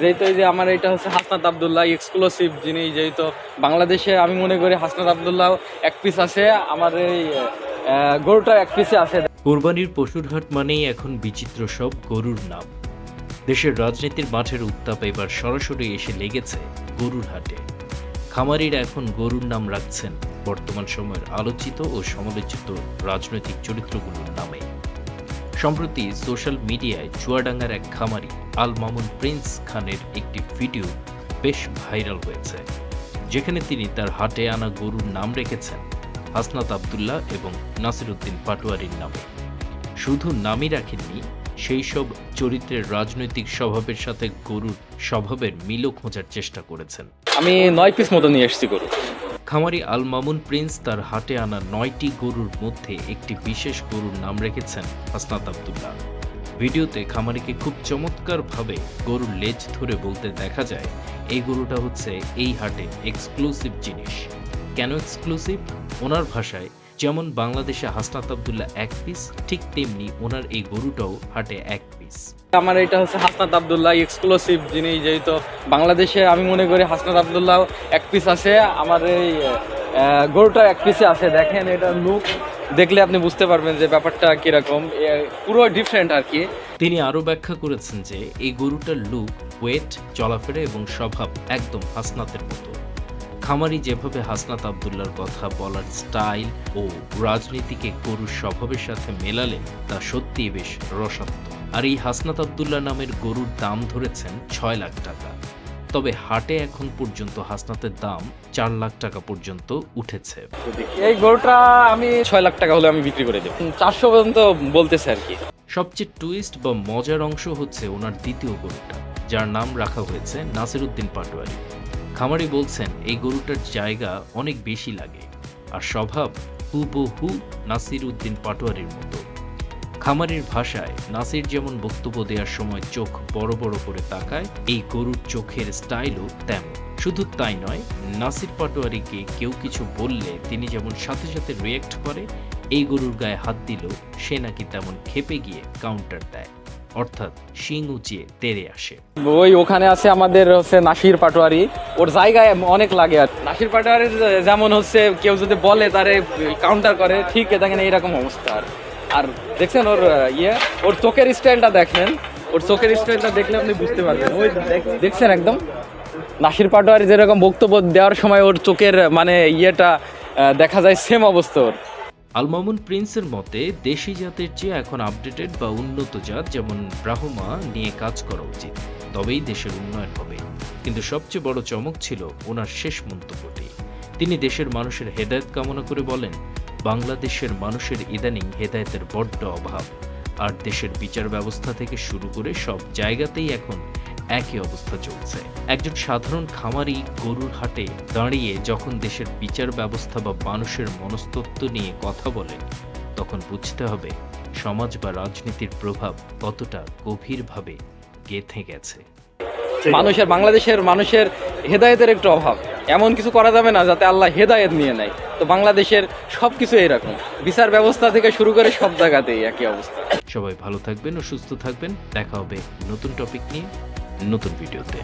যেহেতু এই যে আমার এটা হচ্ছে হাসনাত আব্দুল্লাহ এক্সক্লুসিভ জিনিস, যেহেতু বাংলাদেশে আমি মনে করি হাসনাত আব্দুল্লাহ এক পিস আছে, আমার এই গরুটা এক পিসে আছে। কোরবানির পশুর হাট মানেই এখন বিচিত্র সব গরুর নাম। দেশের রাজনীতির মাঠের উত্তাপ এবার সরাসরি এসে লেগেছে গরুর হাটে। খামারিরা এখন গরুর নাম রাখছেন বর্তমান সময়ের আলোচিত ও সমালোচিত রাজনৈতিক চরিত্রগুলোর নামে। সম্প্রতি সোশ্যাল মিডিয়ায় চুয়াডাঙ্গার এক খামারি আল মামুন প্রিন্স খানের একটি ভিডিও বেশ ভাইরাল হয়েছে, যেখানে তিনি তার হাটে আনা গরুর নাম রেখেছেন হাসনাত আব্দুল্লাহ এবং নাসিরউদ্দিন পাটোয়ারির নামে। শুধু নামই রাখেননি, সেই সব চরিত্রের রাজনৈতিক স্বভাবের সাথে গরুর স্বভাবের মিলও খোঁজার চেষ্টা করেছেন। আমি 9 পিস মতো নিয়ে এসেছি গরু। খামারি আল মামুন প্রিন্স তার হাটে আনা 9টি গরুর মধ্যে একটি বিশেষ গরুর নাম রেখেছেন হাসনাত আব্দুল্লাহ। ভিডিওতে খামারিকে খুব চমৎকারভাবে গরুর লেজ ধরে বলতে দেখা যায়, এই গরুটা হচ্ছে এই হাটে এক্সক্লুসিভ জিনিস। কেন এক্সক্লুসিভ? ওনার ভাষায় যেমন বাংলাদেশে হাসনাত আব্দুল্লাহ এক পিস, ঠিক তেমনি ওনার এই গরুটাও হাটে এক পিস। আমার এটা হচ্ছে হাসনাত আব্দুল্লাহ এক্সক্লুসিভ জিনিস, যেহেতু বাংলাদেশে আমি মনে করি হাসনাত আব্দুল্লাহ এক পিস আছে, আমার এই গরুটা এক পিসে আছে। দেখেন এটা লুক দেখলে আপনি বুঝতে পারবেন যে ব্যাপারটা কিরকম, পুরো ডিফারেন্ট আর কি। তিনি আরও ব্যাখ্যা করেছেন যে এই গরুটার লুক, ওয়েট, চলাফেরা এবং স্বভাব একদম হাসনাতের মতো। খামারি যেভাবে হাসনাত আব্দুল্লাহর কথা বলার স্টাইল ও রাজনীতিকে গরুর স্বভাবের সাথে মেলালেন, তা সত্যিই বেশ রসাত্মক। আর এই হাসনাত আব্দুল্লাহ নামের গরুর দাম ধরেছেন 6 লাখ টাকা। তবে হাটে এখন পর্যন্ত হাসনাতের দাম 4 লাখ টাকা পর্যন্ত উঠেছে। এই গরুটা আমি 6 লাখ টাকা হলে আমি বিক্রি করে দেব, 400 পর্যন্ত বলতেছে আর কি। সবচেয়ে টুইস্ট বা মজার অংশ হচ্ছে ওনার দ্বিতীয় গরুটা, যার নাম রাখা হয়েছে নাসিরউদ্দিন পাটোয়ারি। খামারি বলছেন এই গরুটার জায়গা অনেক বেশি লাগে আর স্বভাব হুবহু নাসিরউদ্দিন পাটোয়ারির মতো। খামারির ভাষায় নাসির যেমন বক্তব্য দেওয়ার সময় চোখ বড় বড় করে তাকায়, এই গরুর চোখের স্টাইলও তেমন। শুধু তাই নয়, নাসির পাটোয়ারিকে কেউ কিছু বললে তিনি যেমন সাথে সাথে রিয়েক্ট করে, এই গরুর গায়ে হাত দিল সে নাকি তেমন ক্ষেপে গিয়ে কাউন্টার দেয়, অর্থাৎ শিং উঁচিয়ে তেড়ে আসে। ওই ওখানে আছে আমাদের হচ্ছে নাসির পাটোয়ারি, ওর জায়গায় অনেক লাগে। আর নাসির পাটোয়ারির যেমন হচ্ছে কেউ যদি বলে তারে কাউন্টার করে, ঠিক দেখেন এইরকম অবস্থা। আর দেখছেন ওর ওর চোখের স্টাইলটা দেখেন, ওর চোখের স্টাইলটা দেখলে আপনি বুঝতে পারবেন। ওই দেখছেন একদম নাসির পাটোয়ারি যেরকম বক্তব্য দেওয়ার সময় ওর চোখের মানে দেখা যায়, সেম অবস্থা ওর। আল মামুন প্রিন্সের মতে দেশি জাতের চেয়ে এখন আপডেটেড বা উন্নত জাত যেমন ব্রাহ্মা নিয়ে কাজ করা উচিত, তবেই দেশের উন্নয়ন হবে। কিন্তু সবচেয়ে বড় চমক ছিল ওনার শেষ মন্তব্যটি। তিনি দেশের মানুষের হেদায়েত কামনা করে বলেন, বাংলাদেশের মানুষের ইদানিং হেদায়েতের বড্ড অভাব, আর দেশের বিচার ব্যবস্থা থেকে শুরু করে সব জায়গাতেই এখন একই অবস্থা চলছে। একজন সাধারণ খামারি গরুর হাটে দাঁড়িয়ে যখন দেশের বিচার ব্যবস্থা বা মানুষের মনস্তত্ত্ব নিয়ে কথা বলেন, তখন বুঝতে হবে সমাজ বা রাজনীতির প্রভাব কতটা গভীরভাবে গেঁথে গেছে। বাংলাদেশের মানুষের হেদায়েতের একটু অভাব, এমন কিছু করা যাবে না যাতে আল্লাহ হেদায়েত নিয়ে নেয়। তো বাংলাদেশের সবকিছু এরকম, বিচার ব্যবস্থা থেকে শুরু করে সব জায়গাতেই একই অবস্থা। সবাই ভালো থাকবেন ও সুস্থ থাকবেন। দেখা হবে নতুন টপিক নিয়ে, নতুন ভিডিওতে।